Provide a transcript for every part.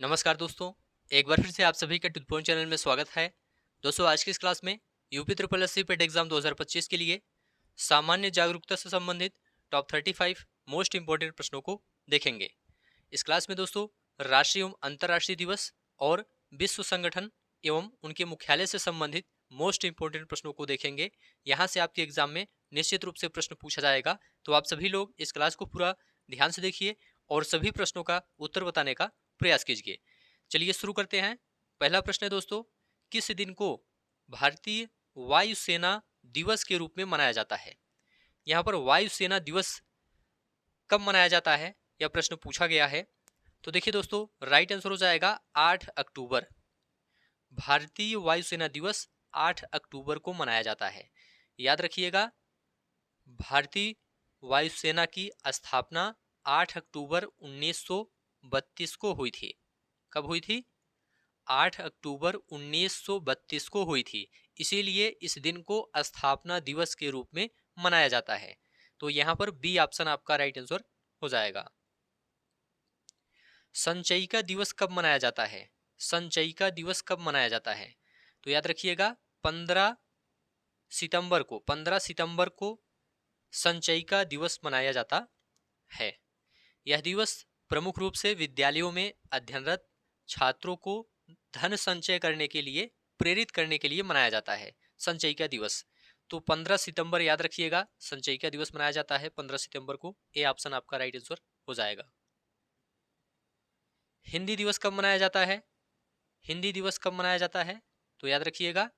नमस्कार दोस्तों। एक बार फिर से आप सभी का टूथ पॉइंट चैनल में स्वागत है। दोस्तों, आज की इस क्लास में UP triple S C PET exam 2025 के लिए सामान्य जागरूकता से संबंधित टॉप 35 मोस्ट इंपोर्टेंट प्रश्नों को देखेंगे। इस क्लास में दोस्तों राष्ट्रीय एवं अंतर्राष्ट्रीय दिवस और विश्व संगठन एवं उनके मुख्यालय से संबंधित मोस्ट इंपोर्टेंट प्रश्नों को देखेंगे। यहाँ से आपके एग्जाम में निश्चित रूप से प्रश्न पूछा जाएगा, तो आप सभी लोग इस क्लास को पूरा ध्यान से देखिए और सभी प्रश्नों का उत्तर बताने का प्रयास कीजिए। चलिए शुरू करते हैं। पहला प्रश्न है दोस्तों, किस दिन को भारतीय वायुसेना दिवस के रूप में मनाया जाता है? यहाँ पर वायुसेना दिवस कब मनाया जाता है, यह प्रश्न पूछा गया है। तो देखिए दोस्तों, राइट आंसर हो जाएगा 8 अक्टूबर। भारतीय वायुसेना दिवस 8 अक्टूबर को मनाया जाता है। याद रखिएगा, भारतीय वायुसेना की स्थापना 8 अक्टूबर 1932 को हुई थी। कब हुई थी? 8 अक्टूबर 1932 को हुई थी। इसीलिए इस दिन को स्थापना दिवस के रूप में मनाया जाता है। तो यहाँ पर बी ऑप्शन आपका राइट आंसर हो जाएगा। संचयिका दिवस कब मनाया जाता है? संचयिका दिवस कब मनाया जाता है? तो याद रखिएगा, 15 सितंबर को संचयिका दिवस मनाया जाता है। यह दिवस प्रमुख रूप से विद्यालयों में अध्ययनरत छात्रों को धन संचय करने के लिए प्रेरित करने के लिए मनाया जाता है। संचयिका दिवस तो 15 सितंबर याद रखिएगा, संचयिका दिवस मनाया जाता है 15 सितंबर को। ए ऑप्शन आपका राइट आंसर हो जाएगा। हिंदी दिवस कब मनाया जाता है? हिंदी दिवस कब मनाया जाता है? तो याद रखिएगा,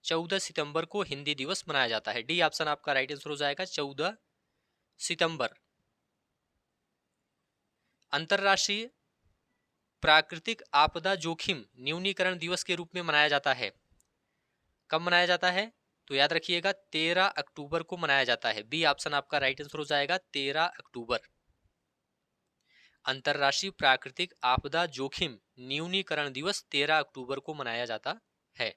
14 सितंबर को हिंदी दिवस मनाया जाता है। डी ऑप्शन आपका राइट आंसर हो जाएगा, 14 सितंबर। अंतरराष्ट्रीय प्राकृतिक आपदा जोखिम न्यूनीकरण दिवस के रूप में मनाया जाता है। कब मनाया जाता है? तो याद रखिएगा, 13 अक्टूबर को मनाया जाता है। बी ऑप्शन आपका राइट आंसर हो जाएगा, 13 अक्टूबर। अंतरराष्ट्रीय प्राकृतिक आपदा जोखिम न्यूनीकरण दिवस 13 अक्टूबर को मनाया जाता है।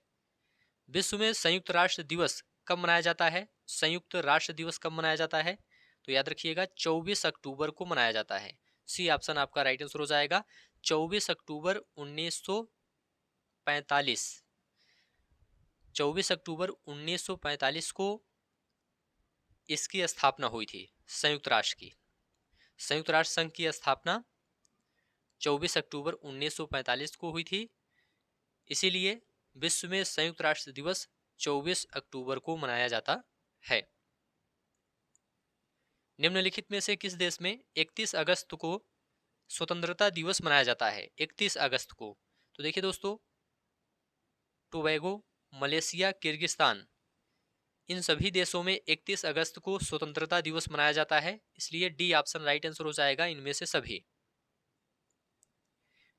विश्व में संयुक्त राष्ट्र दिवस कब मनाया जाता है? संयुक्त राष्ट्र दिवस कब मनाया जाता है? तो याद रखिएगा, 24 अक्टूबर को मनाया जाता है। सी ऑप्शन आपका राइट आंसर हो जाएगा, 24 अक्टूबर 1945। 24 अक्टूबर 1945 को इसकी स्थापना हुई थी, संयुक्त राष्ट्र की। संयुक्त राष्ट्र संघ की स्थापना 24 अक्टूबर 1945 को हुई थी। इसीलिए विश्व में संयुक्त राष्ट्र दिवस 24 अक्टूबर को मनाया जाता है। निम्नलिखित में से किस देश में 31 अगस्त को स्वतंत्रता दिवस मनाया जाता है? 31 अगस्त को तो देखिए दोस्तों, टोबैगो, मलेशिया, किर्गिस्तान, इन सभी देशों में 31 अगस्त को स्वतंत्रता दिवस मनाया जाता है। इसलिए डी ऑप्शन राइट आंसर हो जाएगा, इनमें से सभी।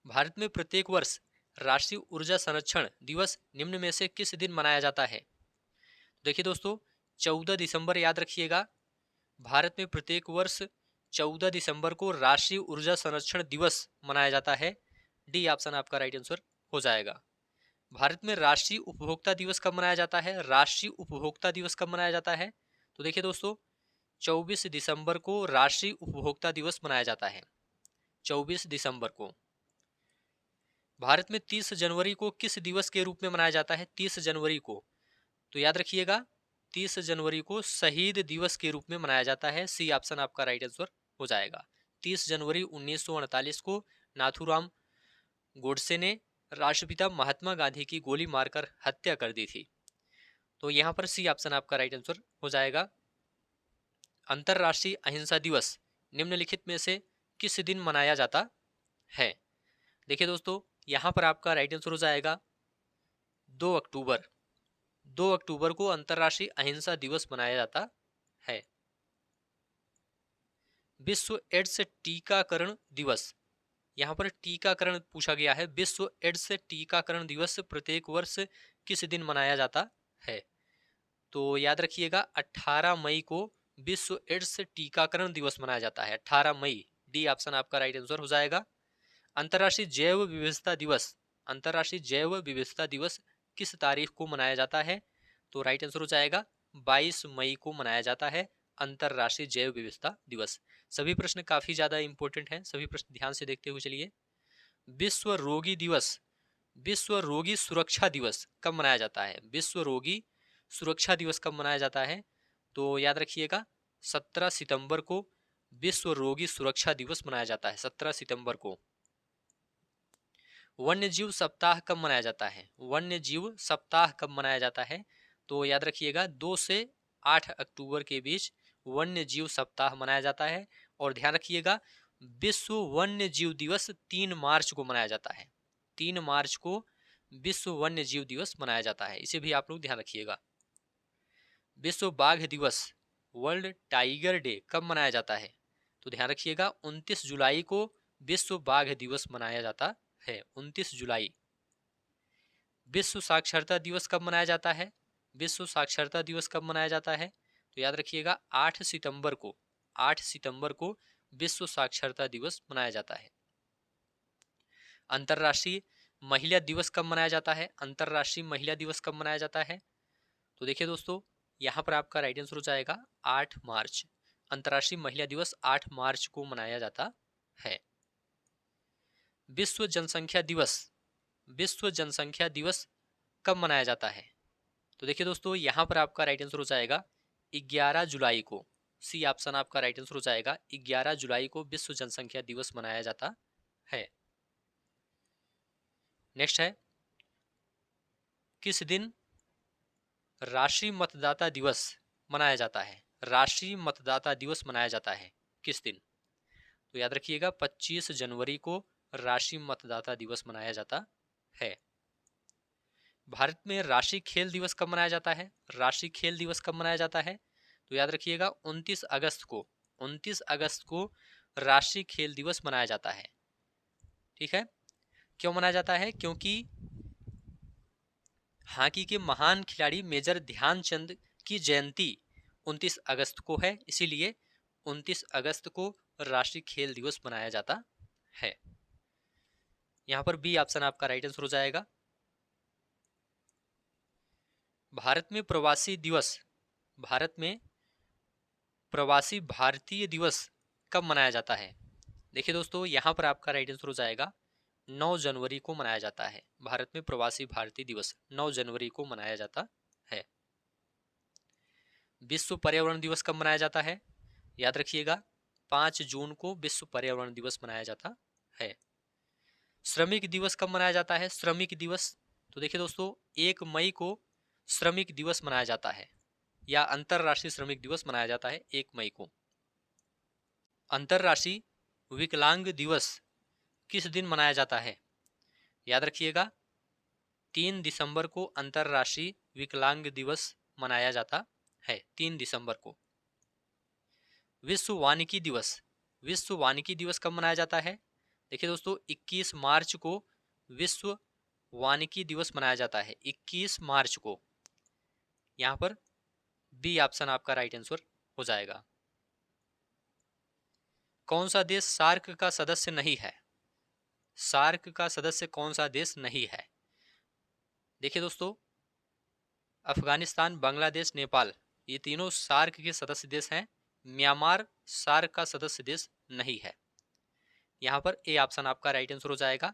भारत में प्रत्येक वर्ष राष्ट्रीय ऊर्जा संरक्षण दिवस निम्न में से किस दिन मनाया जाता है? देखिए दोस्तों, 14 दिसंबर याद रखिएगा। भारत में प्रत्येक वर्ष 14 दिसंबर को राष्ट्रीय ऊर्जा संरक्षण दिवस मनाया जाता है। डी ऑप्शन आपका राइट आंसर हो जाएगा। भारत में राष्ट्रीय उपभोक्ता दिवस कब मनाया जाता है? राष्ट्रीय उपभोक्ता दिवस कब मनाया जाता है? तो देखिए दोस्तों, 24 दिसंबर को राष्ट्रीय उपभोक्ता दिवस मनाया जाता है। 24 दिसंबर को। भारत में 30 जनवरी को किस दिवस के रूप में मनाया जाता है? 30 जनवरी को तो याद रखिएगा, 30 जनवरी को शहीद दिवस के रूप में मनाया जाता है। सी ऑप्शन आपका राइट आंसर हो जाएगा। 30 जनवरी 1948 को नाथूराम गोडसे ने राष्ट्रपिता महात्मा गांधी की गोली मारकर हत्या कर दी थी। तो यहाँ पर सी ऑप्शन आपका राइट आंसर हो जाएगा। अंतरराष्ट्रीय अहिंसा दिवस निम्नलिखित में से किस दिन मनाया जाता है? देखिए दोस्तों, यहाँ पर आपका राइट आंसर हो जाएगा 2 अक्टूबर। 2 अक्टूबर को अंतरराष्ट्रीय अहिंसा दिवस मनाया जाता है। विश्व एड्स टीकाकरण दिवस, यहाँ पर टीकाकरण पूछा गया है। विश्व एड्स टीकाकरण दिवस प्रत्येक वर्ष किस दिन मनाया जाता है? तो याद रखिएगा, 18 मई को विश्व एड्स टीकाकरण दिवस मनाया जाता है। 18 मई। डी ऑप्शन आपका राइट आंसर हो जाएगा। अंतर्राष्ट्रीय जैव विविधता दिवस, अंतर्राष्ट्रीय जैव विविधता दिवस किस तारीख को मनाया जाता है? तो राइट आंसर हो जाएगा, 22 मई को मनाया जाता है अंतर्राष्ट्रीय जैव विविधता दिवस। सभी प्रश्न काफी ज्यादा इंपॉर्टेंट हैं, सभी प्रश्न ध्यान से देखते हुए चलिए। विश्व रोगी दिवस, विश्व रोगी सुरक्षा दिवस कब मनाया जाता है? विश्व रोगी सुरक्षा दिवस कब मनाया जाता है? तो याद रखिएगा 17 सितंबर को विश्व रोगी सुरक्षा दिवस मनाया जाता है, 17 सितंबर को। वन्य जीव सप्ताह कब मनाया जाता है? वन्य जीव सप्ताह कब मनाया जाता है? तो याद रखिएगा 2 से 8 अक्टूबर के बीच वन्य जीव सप्ताह मनाया जाता है। और ध्यान रखिएगा विश्व वन्य जीव दिवस 3 मार्च को मनाया जाता है। 3 मार्च को विश्व वन्य जीव दिवस मनाया जाता है, इसे भी आप लोग ध्यान रखिएगा। विश्व बाघ दिवस, वर्ल्ड टाइगर डे कब मनाया जाता है? तो ध्यान रखिएगा 29 जुलाई को विश्व बाघ दिवस मनाया जाता है, 29 जुलाई। विश्व साक्षरता दिवस कब मनाया जाता है? विश्व साक्षरता दिवस कब मनाया जाता है? तो याद रखिएगा 8 सितंबर को, 8 सितंबर को विश्व साक्षरता दिवस मनाया जाता है। अंतरराष्ट्रीय महिला दिवस कब मनाया जाता है? अंतरराष्ट्रीय महिला दिवस कब मनाया जाता है? तो देखिए दोस्तों, यहाँ पर आपका राइट आंसर हो जाएगा 8 मार्च। अंतरराष्ट्रीय महिला दिवस 8 मार्च को मनाया जाता है। विश्व जनसंख्या दिवस, विश्व जनसंख्या दिवस कब मनाया जाता है? तो देखिए दोस्तों, यहाँ पर आपका राइट आंसर हो जाएगा 11 जुलाई को। सी ऑप्शन आपका राइट आंसर हो जाएगा, 11 जुलाई को विश्व जनसंख्या दिवस मनाया जाता है। नेक्स्ट है, किस दिन राष्ट्रीय मतदाता दिवस मनाया जाता है? राष्ट्रीय मतदाता दिवस मनाया जाता है किस दिन? तो याद रखिएगा 25 जनवरी को राष्ट्रीय मतदाता दिवस मनाया जाता है। भारत में राष्ट्रीय खेल दिवस कब मनाया जाता है? राष्ट्रीय खेल दिवस कब मनाया जाता है? तो याद रखिएगा 29 अगस्त को, 29 अगस्त को राष्ट्रीय खेल दिवस मनाया जाता है। ठीक है, क्यों मनाया जाता है? क्योंकि हॉकी के महान खिलाड़ी मेजर ध्यानचंद की जयंती 29 अगस्त को है, इसीलिए 29 अगस्त को राष्ट्रीय खेल दिवस मनाया जाता है। यहां पर बी ऑप्शन आपका राइट आंसर हो जाएगा। भारत में प्रवासी दिवस, भारत में प्रवासी भारतीय दिवस कब मनाया जाता है? देखिए दोस्तों, यहां पर आपका राइट आंसर हो जाएगा 9 जनवरी को मनाया जाता है। भारत में प्रवासी भारतीय दिवस 9 जनवरी को मनाया जाता है। विश्व पर्यावरण दिवस कब मनाया जाता है? याद रखिएगा 5 जून को विश्व पर्यावरण दिवस मनाया जाता है। श्रमिक दिवस कब मनाया जाता है? श्रमिक दिवस, तो देखिए दोस्तों 1 मई को श्रमिक दिवस मनाया जाता है, या अंतरराष्ट्रीय श्रमिक दिवस मनाया जाता है 1 मई को। अंतरराष्ट्रीय विकलांग दिवस किस दिन मनाया जाता है? याद रखिएगा 3 दिसंबर को अंतरराष्ट्रीय विकलांग दिवस मनाया जाता है, 3 दिसंबर को। विश्व वानिकी दिवस, विश्व वानिकी दिवस कब मनाया जाता है? देखिए दोस्तों 21 मार्च को विश्व वानिकी दिवस मनाया जाता है, 21 मार्च को। यहां पर बी ऑप्शन आपका राइट आंसर हो जाएगा। कौन सा देश सार्क का सदस्य नहीं है? सार्क का सदस्य कौन सा देश नहीं है? देखिए दोस्तों, अफगानिस्तान, बांग्लादेश, नेपाल, ये तीनों सार्क के सदस्य देश हैं। म्यांमार सार्क का सदस्य देश नहीं है। यहाँ पर ए ऑप्शन आपका राइट आंसर हो जाएगा।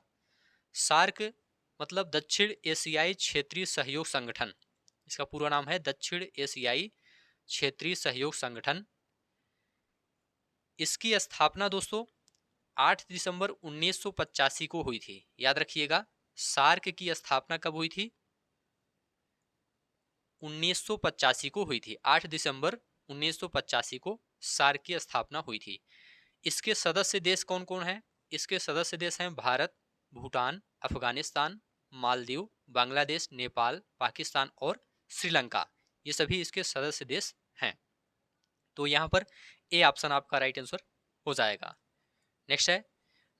सार्क मतलब दक्षिण एशियाई क्षेत्रीय सहयोग संगठन, इसका पूरा नाम है दक्षिण एशियाई क्षेत्रीय सहयोग संगठन। इसकी स्थापना दोस्तों 8 दिसंबर 1985 को हुई थी। याद रखिएगा सार्क की स्थापना कब हुई थी? 1985 को हुई थी। 8 दिसंबर 1985 को सार्क की स्थापना हुई थी। इसके सदस्य देश कौन कौन हैं? इसके सदस्य देश हैं भारत, भूटान, अफगानिस्तान, मालदीव, बांग्लादेश, नेपाल, पाकिस्तान और श्रीलंका, ये सभी इसके सदस्य देश हैं। तो यहाँ पर ए ऑप्शन आपका राइट आंसर हो जाएगा। नेक्स्ट है,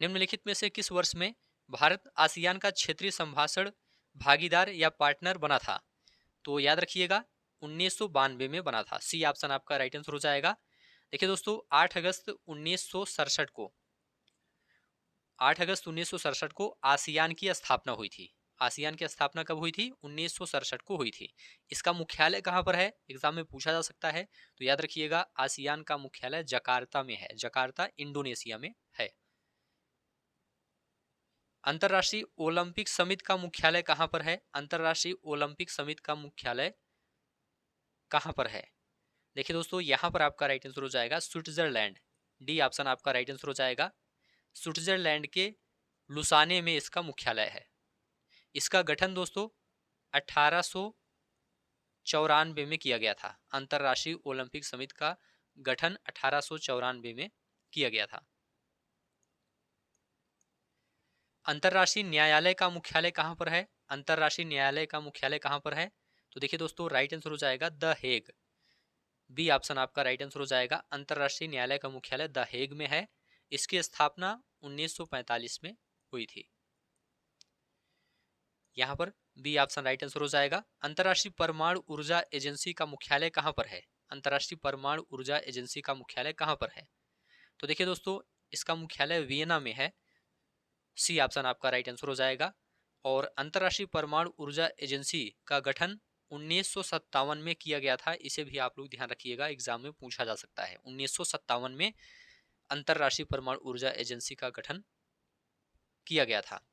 निम्नलिखित में से किस वर्ष में भारत आसियान का क्षेत्रीय संभाषण भागीदार या पार्टनर बना था? तो याद रखिएगा 1992 में बना था। सी ऑप्शन आपका राइट आंसर हो जाएगा। देखिए दोस्तों 8 अगस्त 1967 को, 8 अगस्त 1967 को आसियान की स्थापना हुई थी। आसियान की स्थापना कब हुई थी? 1967 को हुई थी। इसका मुख्यालय कहाँ पर है? एग्जाम में पूछा जा सकता है। तो याद रखिएगा आसियान का मुख्यालय जकार्ता में है। जकार्ता इंडोनेशिया में है। अंतर्राष्ट्रीय ओलंपिक समिति का मुख्यालय कहाँ पर है? अंतर्राष्ट्रीय ओलंपिक समिति का मुख्यालय कहाँ पर है? देखिए दोस्तों, यहाँ पर आपका राइट आंसर हो जाएगा स्विट्जरलैंड। डी ऑप्शन आपका राइट आंसर हो जाएगा। स्विट्जरलैंड के लुसाने में इसका मुख्यालय है। इसका गठन दोस्तों 1894 में किया गया था। अंतर्राष्ट्रीय ओलंपिक समिति का गठन 1894 में किया गया था। अंतर्राष्ट्रीय न्यायालय का मुख्यालय कहाँ पर है? अंतर्राष्ट्रीय न्यायालय का मुख्यालय कहाँ पर है? तो देखिए दोस्तों, राइट आंसर हो जाएगा द हेग। बी ऑप्शन आपका राइट आंसर हो जाएगा। अंतर्राष्ट्रीय न्यायालय का मुख्यालय द हेग में है। इसकी स्थापना 1945 में हुई थी। यहाँ पर बी ऑप्शन राइट आंसर हो जाएगा। अंतर्राष्ट्रीय परमाणु ऊर्जा एजेंसी का मुख्यालय कहाँ पर है? अंतर्राष्ट्रीय परमाणु ऊर्जा एजेंसी का मुख्यालय कहाँ पर है? तो देखिए दोस्तों, इसका मुख्यालय वियना में है। सी ऑप्शन आपका राइट आंसर हो जाएगा। और अंतर्राष्ट्रीय परमाणु ऊर्जा एजेंसी का गठन 1957 में किया गया था। इसे भी आप लोग ध्यान रखिएगा, एग्जाम में पूछा जा सकता है। 1957 में अंतर्राष्ट्रीय परमाणु ऊर्जा एजेंसी का गठन किया गया था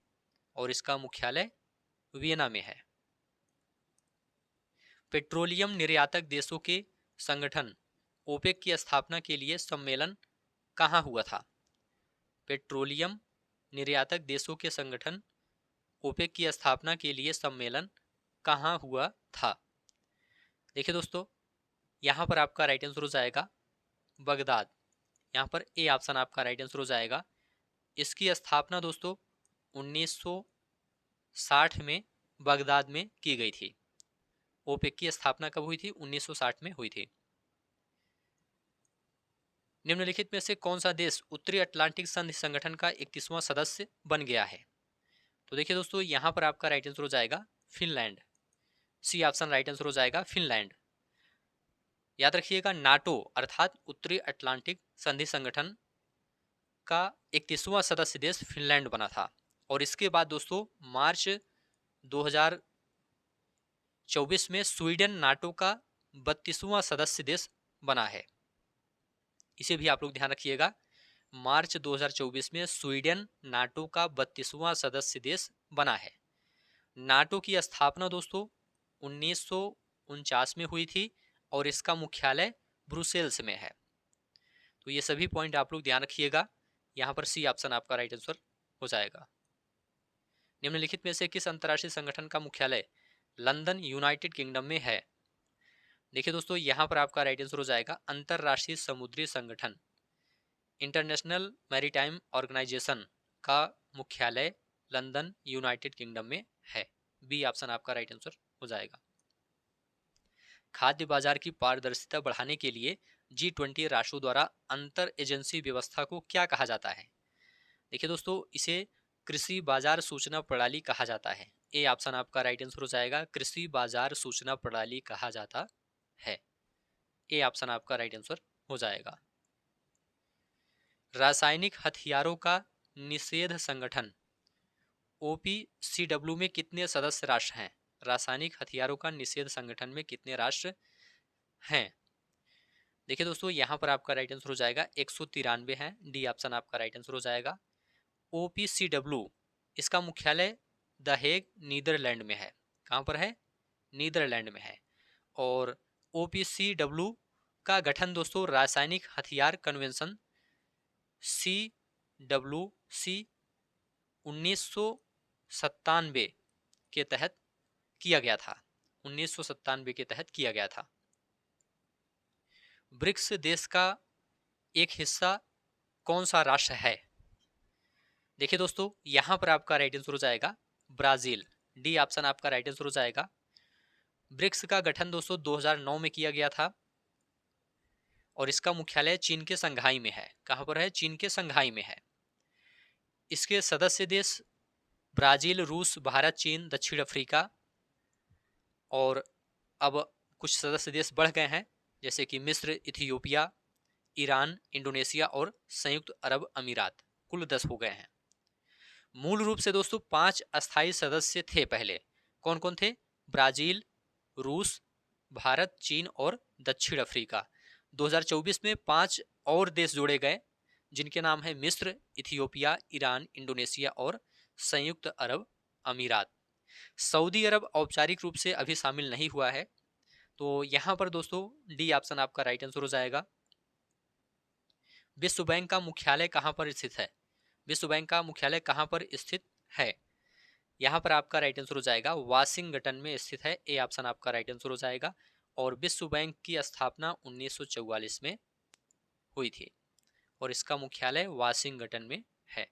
और इसका मुख्यालय वियना में है। पेट्रोलियम निर्यातक देशों के संगठन ओपेक की स्थापना के लिए सम्मेलन कहाँ हुआ था? पेट्रोलियम निर्यातक देशों के संगठन ओपेक की स्थापना के लिए सम्मेलन कहाँ हुआ था? देखिए दोस्तों, यहाँ पर आपका राइट आंसर हो जाएगा बगदाद। यहाँ पर ए ऑप्शन आपका राइट आंसर हो जाएगा। इसकी स्थापना दोस्तों 1960 में बगदाद में की गई थी। ओपेक की स्थापना कब हुई थी? 1960 में हुई थी। निम्नलिखित में से कौन सा देश उत्तरी अटलांटिक संधि संगठन का 31वां सदस्य बन गया है? तो देखिए दोस्तों, यहाँ पर आपका राइट आंसर हो जाएगा Finland. C option right answer हो जाएगा फिनलैंड। याद रखिएगा, नाटो अर्थात उत्तरी अटलांटिक संधि संगठन का 31वां सदस्य देश फिनलैंड बना था। और इसके बाद दोस्तों मार्च 2024 में स्वीडन नाटो का 32वां सदस्य देश बना है। इसे भी आप लोग ध्यान रखिएगा, मार्च 2024 में स्वीडन नाटो का 32वां सदस्य देश बना है। नाटो की स्थापना दोस्तों 1949 में हुई थी और इसका मुख्यालय ब्रुसेल्स में है। तो ये सभी पॉइंट आप लोग ध्यान रखिएगा। यहाँ पर सी ऑप्शन आपका राइट आंसर हो जाएगा। निम्नलिखित में से किस अंतर्राष्ट्रीय संगठन का मुख्यालय लंदन यूनाइटेड किंगडम में है? देखिए दोस्तों, यहाँ पर आपका राइट आंसर हो जाएगा अंतर्राष्ट्रीय समुद्री संगठन इंटरनेशनल मैरीटाइम ऑर्गेनाइजेशन का मुख्यालय लंदन यूनाइटेड किंगडम में है। बी ऑप्शन आपका राइट आंसर हो जाएगा। खाद्य बाजार की पारदर्शिता बढ़ाने के लिए G20 राष्ट्रों द्वारा अंतर एजेंसी व्यवस्था को क्या कहा जाता है? देखिए दोस्तों, इसे कृषि बाजार सूचना प्रणाली कहा जाता है। ए ऑप्शन आपका राइट आंसर हो जाएगा। कृषि बाजार सूचना प्रणाली कहा जाता है। ए ऑप्शन आपका राइट आंसर हो जाएगा। रासायनिक हथियारों का निषेध संगठन OPCW में कितने सदस्य राष्ट्र हैं? रासायनिक हथियारों का निषेध संगठन में कितने राष्ट्र हैं? देखिए दोस्तों, यहाँ पर आपका राइट आंसर हो जाएगा 193 है। डी ऑप्शन आपका राइट आंसर हो जाएगा। OPCW इसका मुख्यालय द हेग नीदरलैंड में है। कहाँ पर है? नीदरलैंड में है। और OPCW का गठन दोस्तों रासायनिक हथियार कन्वेंशन CWC 1997 के तहत किया गया था। 1997 के तहत किया गया था। ब्रिक्स देश का एक हिस्सा कौन सा राष्ट्र है? देखिए दोस्तों, यहां पर आपका राइट आंसर हो जाएगा ब्राजील। डी ऑप्शन आपका राइट आंसर हो जाएगा। ब्रिक्स का गठन दोस्तों 2009 में किया गया था और इसका मुख्यालय चीन के संघाई में है। कहां पर है? चीन के संघाई में है। इसके सदस्य देश ब्राजील, रूस, भारत, चीन, दक्षिण अफ्रीका और अब कुछ सदस्य देश बढ़ गए हैं, जैसे कि मिस्र, इथियोपिया, ईरान, इंडोनेशिया और संयुक्त अरब अमीरात। कुल 10 हो गए हैं। मूल रूप से दोस्तों 5 अस्थायी सदस्य थे पहले। कौन कौन थे? ब्राजील, रूस, भारत, चीन और दक्षिण अफ्रीका। 2024 में 5 और देश जोड़े गए जिनके नाम है मिस्र, इथियोपिया, ईरान, इंडोनेशिया और संयुक्त अरब अमीरात। सऊदी अरब औपचारिक रूप से अभी शामिल नहीं हुआ है, तो यहां पर दोस्तों डी ऑप्शन आपका राइट आंसर हो जाएगा। विश्व बैंक का मुख्यालय कहां पर स्थित है? विश्व बैंक का मुख्यालय कहां पर स्थित है? यहाँ पर आपका राइट आंसर हो जाएगा वाशिंगटन में स्थित है। ए ऑप्शन आपका राइट आंसर हो जाएगा। और विश्व बैंक की स्थापना 1944 में हुई थी और इसका मुख्यालय वाशिंगटन में है।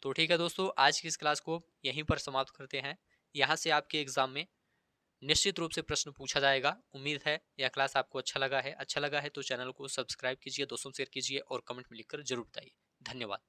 तो ठीक है दोस्तों, आज की इस क्लास को यहीं पर समाप्त करते हैं। यहाँ से आपके एग्जाम में निश्चित रूप से प्रश्न पूछा जाएगा। उम्मीद है यह क्लास आपको अच्छा लगा है। अच्छा लगा है तो चैनल को सब्सक्राइब कीजिए, दोस्तों शेयर कीजिए और कमेंट में लिखकर जरूर बताइए। धन्यवाद।